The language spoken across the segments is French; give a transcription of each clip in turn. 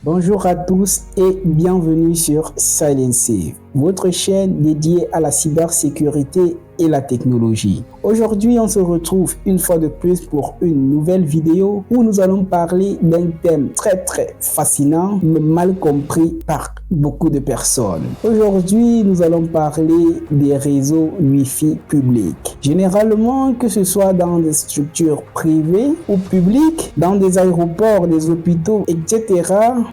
Bonjour à tous et bienvenue sur Silencer, votre chaîne dédiée à la cybersécurité et la technologie. Aujourd'hui, on se retrouve une fois de plus pour une nouvelle vidéo où nous allons parler d'un thème très fascinant mais mal compris par beaucoup de personnes. Aujourd'hui, nous allons parler des réseaux Wi-Fi publics. Généralement, que ce soit dans des structures privées ou publiques, dans des aéroports, des hôpitaux, etc.,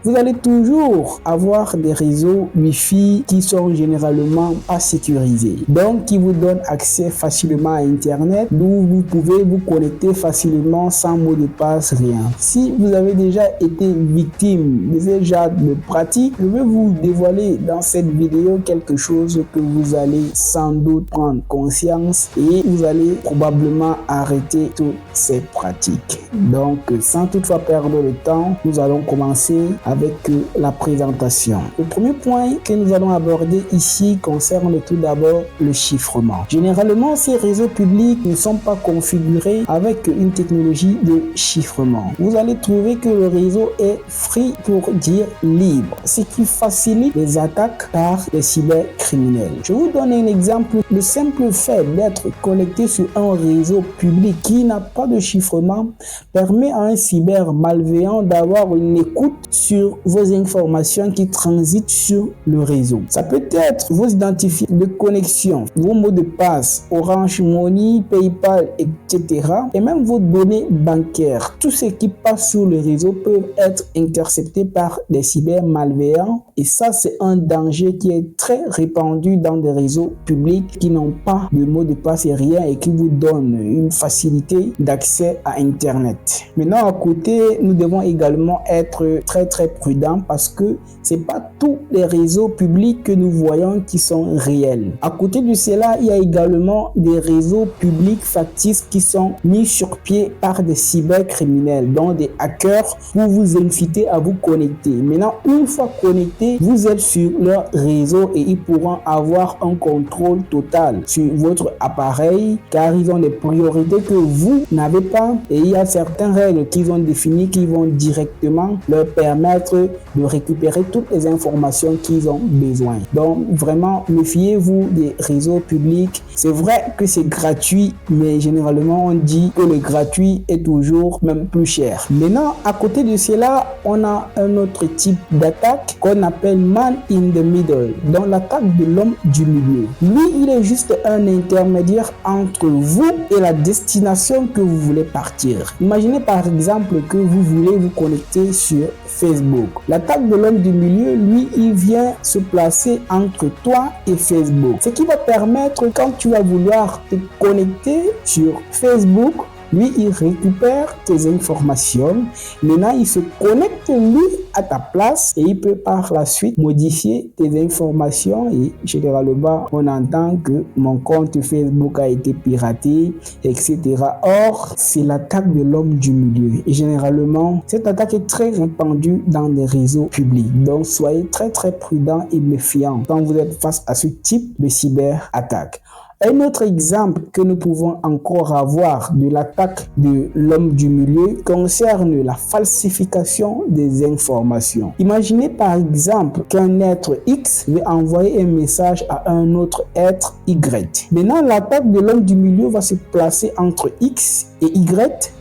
vous allez toujours avoir des réseaux Wi-Fi qui sont généralement pas sécurisés. Donc, qui vous donnent accès facilement à Internet, d'où vous pouvez vous connecter facilement sans mot de passe, rien. Si vous avez déjà été victime de ce genre de pratique, je vais vous dévoiler dans cette vidéo quelque chose que vous allez sans doute prendre conscience et vous allez probablement arrêter toutes ces pratiques. Donc, sans toutefois perdre le temps, nous allons commencer avec la présentation. Le premier point que nous allons aborder ici concerne tout d'abord le chiffrement. Généralement, ces réseaux publics ne sont pas configurés avec une technologie de chiffrement. Vous allez trouver que le réseau est free pour dire libre, ce qui facilite les attaques par les cybercriminels. Je vous donne un exemple. Le simple fait d'être connecté sur un réseau public qui n'a pas de chiffrement permet à un cyber malveillant d'avoir une écoute sur vos informations qui transitent sur le réseau. Ça peut être vos identifiants de connexion, vos mots de passe, Orange Money, PayPal, etc. et même vos données bancaires. Tout ce qui passe sur le réseau peut être intercepté par des cyber malveillants et ça, c'est un danger qui est très répandu dans des réseaux publics qui n'ont pas de mot de passe et rien et qui vous donnent une facilité d'accès à Internet. Maintenant, à côté, nous devons également être très prudents parce que c'est pas tous les réseaux publics que nous voyons qui sont réels. À côté de cela, il y a également des réseaux publics factices qui sont mis sur pied par des cybercriminels, dont des hackers pour vous inciter à vous connecter. Maintenant, une fois connecté, vous êtes sur leur réseau et ils pourront avoir un contrôle total sur votre appareil car ils ont des priorités que vous n'avez pas et il y a certaines règles qu'ils ont définies qui vont directement leur permettre de récupérer toutes les informations qu'ils ont besoin. Donc, vraiment, méfiez-vous des réseaux publics. C'est vrai que c'est gratuit, mais généralement, on dit que le gratuit est toujours même plus cher. Maintenant, à côté de cela, on a un autre type d'attaque qu'on appelle man in the middle, donc l'attaque de l'homme du milieu. Lui, il est juste un intermédiaire entre vous et la destination que vous voulez partir. Imaginez par exemple que vous voulez vous connecter sur Facebook. L'attaque de l'homme du milieu, lui, il vient se placer entre toi et Facebook. Ce qui va permettre, quand tu vas vouloir te connecter sur Facebook, lui, il récupère tes informations. Maintenant, il se connecte, lui, à ta place et il peut par la suite modifier tes informations et généralement, on entend que mon compte Facebook a été piraté, etc. Or, c'est l'attaque de l'homme du milieu. Et généralement, cette attaque est très répandue dans les réseaux publics. Donc, soyez très prudents et méfiants quand vous êtes face à ce type de cyberattaque. Un autre exemple que nous pouvons encore avoir de l'attaque de l'homme du milieu concerne la falsification des informations. Imaginez par exemple qu'un être X veut envoyer un message à un autre être Y. Maintenant, l'attaque de l'homme du milieu va se placer entre X et Y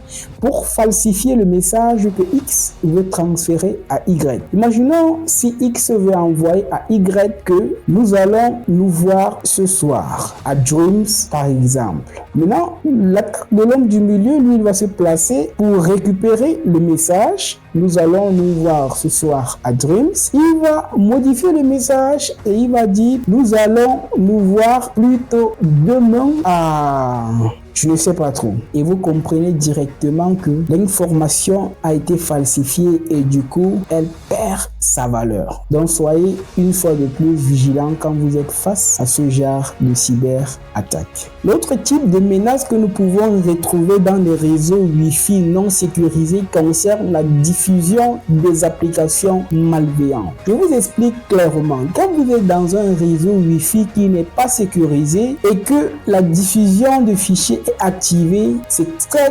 pour falsifier le message que X veut transférer à Y. Imaginons si X veut envoyer à Y que nous allons nous voir ce soir à Dreams par exemple. Maintenant, l'attaque de l'homme du milieu, lui, il va se placer pour récupérer le message. Nous allons nous voir ce soir à Dreams. Il va modifier le message et il va dire nous allons nous voir plutôt demain à... je ne sais pas trop. Et vous comprenez directement que l'information a été falsifiée et du coup, elle perd sa valeur. Donc, soyez une fois de plus vigilants quand vous êtes face à ce genre de cyberattaque. L'autre type de menace que nous pouvons retrouver dans les réseaux Wi-Fi non sécurisés concerne la diffusion des applications malveillantes. Je vous explique clairement. Quand vous êtes dans un réseau Wi-Fi qui n'est pas sécurisé et que la diffusion de fichiers est activé, c'est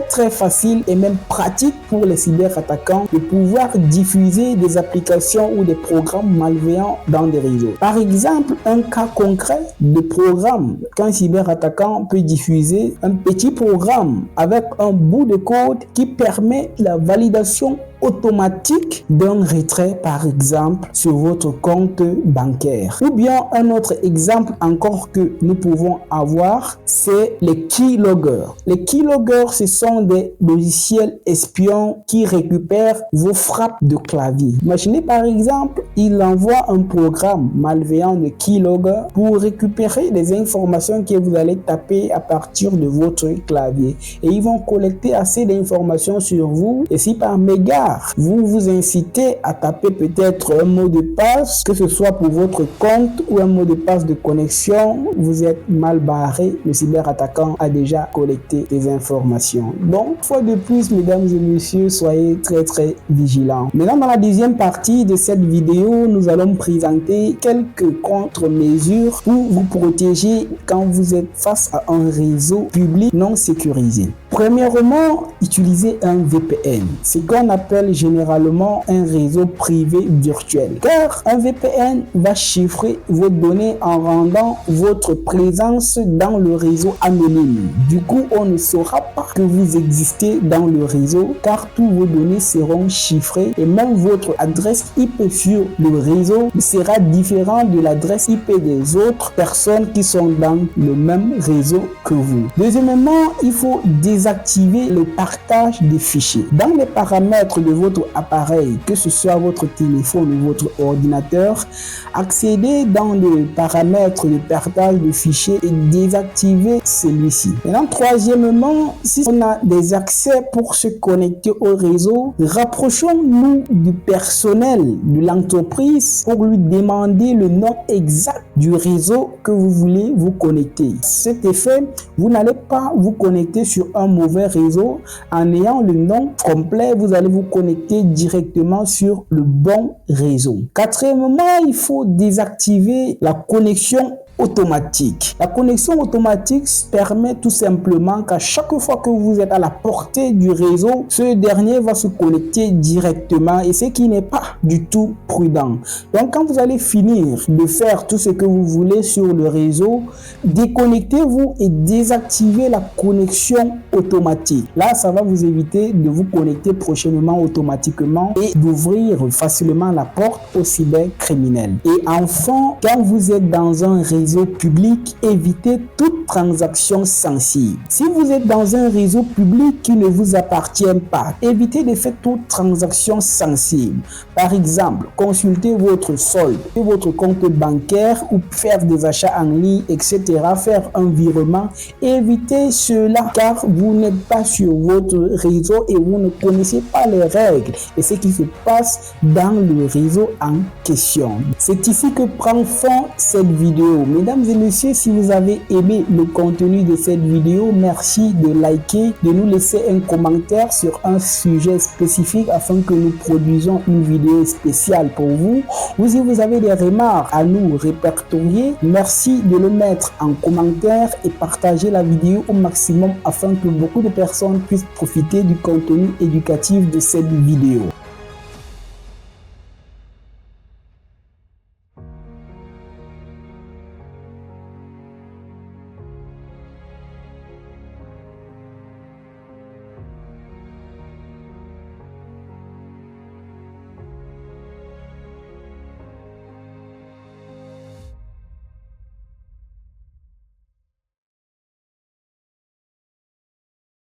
très facile et même pratique pour les cyberattaquants de pouvoir diffuser des applications ou des programmes malveillants dans des réseaux. Par exemple, un cas concret de programme qu'un cyberattaquant peut diffuser un petit programme avec un bout de code qui permet la validation automatique d'un retrait, par exemple, sur votre compte bancaire. Ou bien un autre exemple encore que nous pouvons avoir, c'est les keyloggers. Les keyloggers, ce sont des logiciels espions qui récupèrent vos frappes de clavier. Imaginez par exemple, il envoie un programme malveillant de keylogger pour récupérer des informations que vous allez taper à partir de votre clavier. Et ils vont collecter assez d'informations sur vous. Et si par mégarde, vous vous incitez à taper peut-être un mot de passe, que ce soit pour votre compte ou un mot de passe de connexion, vous êtes mal barré. Le cyberattaquant a déjà collecté des informations. Donc, fois de plus, mesdames et messieurs, soyez très vigilants. Maintenant, dans la deuxième partie de cette vidéo, nous allons présenter quelques contre-mesures pour vous protéger quand vous êtes face à un réseau public non sécurisé. Premièrement, utilisez un VPN, ce qu'on appelle généralement un réseau privé virtuel. Car un VPN va chiffrer vos données en rendant votre présence dans le réseau anonyme. Du coup, on ne saura pas que vous existez dans le réseau car tous vos données seront chiffrées et même votre adresse IP sur le réseau sera différente de l'adresse IP des autres personnes qui sont dans le même réseau que vous. Deuxièmement, il faut désactiver le partage des fichiers. Dans les paramètres de votre appareil, que ce soit votre téléphone ou votre ordinateur, accédez dans les paramètres de partage de fichiers et désactivez celui-ci. Maintenant, troisièmement, si on a des accès pour se connecter au réseau, rapprochons-nous du personnel de l'entreprise pour lui demander le nom exact du réseau que vous voulez vous connecter. Cet effet, vous n'allez pas vous connecter sur un mauvais réseau. En ayant le nom complet, vous allez vous connecter directement sur le bon réseau. Quatrièmement, il faut désactiver la connexion automatique. La connexion automatique permet tout simplement qu'à chaque fois que vous êtes à la portée du réseau, ce dernier va se connecter directement et ce qui n'est pas du tout prudent. Donc quand vous allez finir de faire tout ce que vous voulez sur le réseau, déconnectez-vous et désactivez la connexion automatique. Là, ça va vous éviter de vous connecter prochainement automatiquement et d'ouvrir facilement la porte aux cybercriminels. Et enfin, quand vous êtes dans un réseau public, évitez toute transaction sensible. Si vous êtes dans un réseau public qui ne vous appartient pas, évitez de faire toute transaction sensible. Par exemple, consulter votre solde, votre compte bancaire ou faire des achats en ligne, etc. Faire un virement. Évitez cela car vous n'êtes pas sur votre réseau et vous ne connaissez pas les règles et ce qui se passe dans le réseau en question. C'est ici que prend fin cette vidéo. Mesdames et messieurs, si vous avez aimé le contenu de cette vidéo, merci de liker, de nous laisser un commentaire sur un sujet spécifique afin que nous produisons une vidéo spéciale pour vous. Ou si vous avez des remarques à nous répertorier, merci de le mettre en commentaire et partager la vidéo au maximum afin que beaucoup de personnes puissent profiter du contenu éducatif de cette vidéo.